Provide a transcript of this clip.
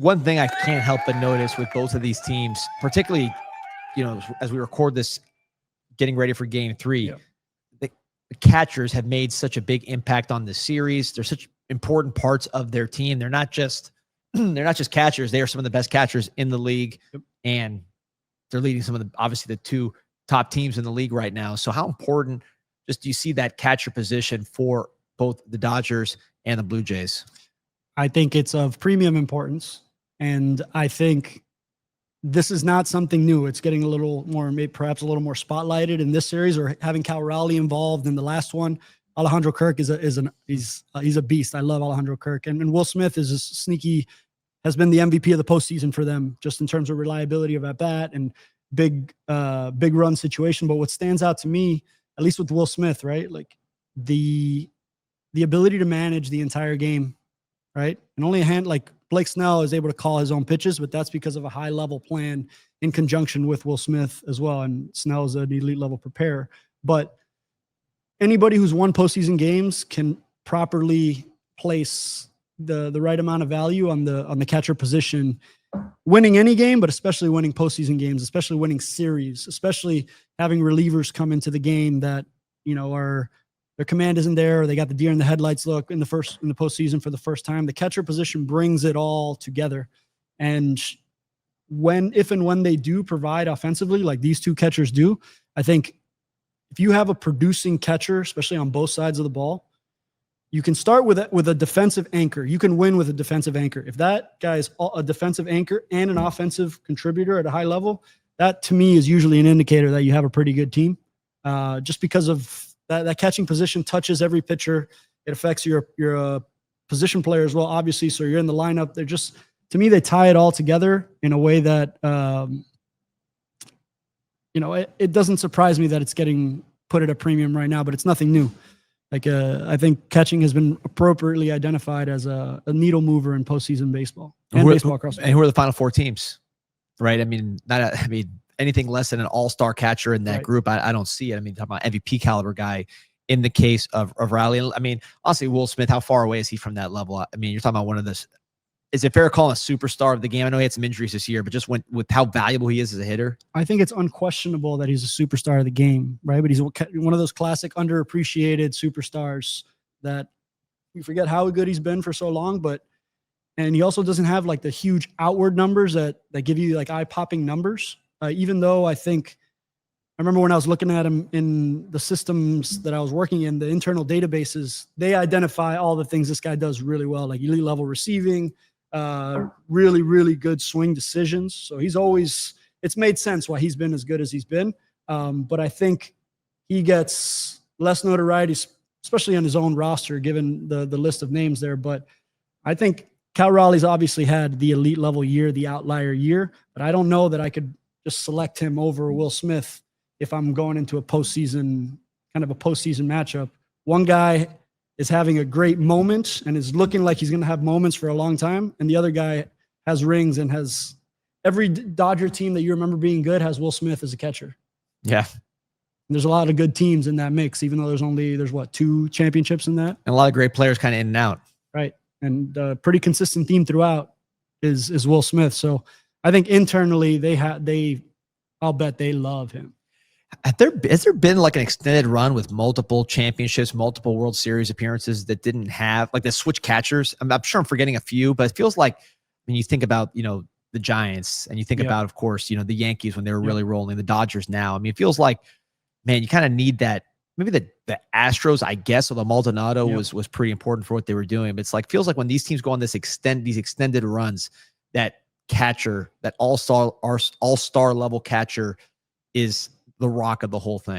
one thing I can't help but notice with both of these teams, particularly, as we record this, getting ready for Game 3, the catchers have made such a big impact on the series. They're such important parts of their team. They're not just catchers. They are some of the best catchers in the league, and they're leading some of obviously the two top teams in the league right now. So how important do you see that catcher position for both the Dodgers and the Blue Jays? I think it's of premium importance, and I think this is not something new. It's getting a little more, maybe perhaps a little more spotlighted in this series, or having Cal Raleigh involved in the last one. Alejandro Kirk he's a beast. I love Alejandro Kirk, and Will Smith is a sneaky, has been the MVP of the postseason for them, just in terms of reliability of at bat and big run situation. But what stands out to me, at least with Will Smith, right, like the ability to manage the entire game, right, and only a hand like Blake Snell is able to call his own pitches, but that's because of a high level plan in conjunction with Will Smith as well. And Snell is an elite level preparer, but anybody who's won postseason games can properly place the right amount of value on the catcher position, winning any game, but especially winning postseason games, especially winning series, especially having relievers come into the game that, their command isn't there, or they got the deer in the headlights look in the postseason for the first time. The catcher position brings it all together. And if and when they do provide offensively, like these two catchers do, I think if you have a producing catcher, especially on both sides of the ball, you can start with a defensive anchor. You can win with a defensive anchor. If that guy is a defensive anchor and an offensive contributor at a high level, that to me is usually an indicator that you have a pretty good team. Just because of that catching position touches every pitcher. It affects your position player as well, obviously. So you're in the lineup. They're just, to me, they tie it all together in a way that, it doesn't surprise me that it's getting put at a premium right now, but it's nothing new. Like, I think catching has been appropriately identified as a needle mover in postseason baseball and baseball across the board. And who are the final four teams, right? I mean, anything less than an all-star catcher in that group, I don't see it. I mean, talking about MVP caliber guy in the case of Riley. I mean, honestly, Will Smith, how far away is he from that level? I mean, you're talking about one of the, is it fair to call him a superstar of the game? I know he had some injuries this year, but just with how valuable he is as a hitter. I think it's unquestionable that he's a superstar of the game, right? But he's one of those classic underappreciated superstars that we forget how good he's been for so long, and he also doesn't have like the huge outward numbers that give you like eye-popping numbers. Even though I remember when I was looking at him in the systems that I was working in, the internal databases, they identify all the things this guy does really well, like elite level receiving, really, really good swing decisions. So it's made sense why he's been as good as he's been. But I think he gets less notoriety, especially on his own roster, given the list of names there. But I think Cal Raleigh's obviously had the elite level year, the outlier year, but I don't know that I could just select him over Will Smith if I'm going into a postseason matchup. One guy is having a great moment and is looking like he's going to have moments for a long time, and the other guy has rings and has every Dodger team that you remember being good has Will Smith as a catcher. Yeah. And there's a lot of good teams in that mix, even though there's 2 championships in that. And a lot of great players kind of in and out. Right. And a pretty consistent theme throughout is Will Smith. So I think internally I'll bet they love him. Has there been like an extended run with multiple championships, multiple World Series appearances that didn't have like the switch catchers? I'm sure I'm forgetting a few, but it feels like when you think about, the Giants and you think about, of course, the Yankees when they were really rolling, the Dodgers now. I mean, it feels like, man, you kind of need that. Maybe the Astros, I guess, or the Maldonado was pretty important for what they were doing. But it's like, feels like when these teams go on these extended runs, that catcher, that all-star level catcher is the rock of the whole thing.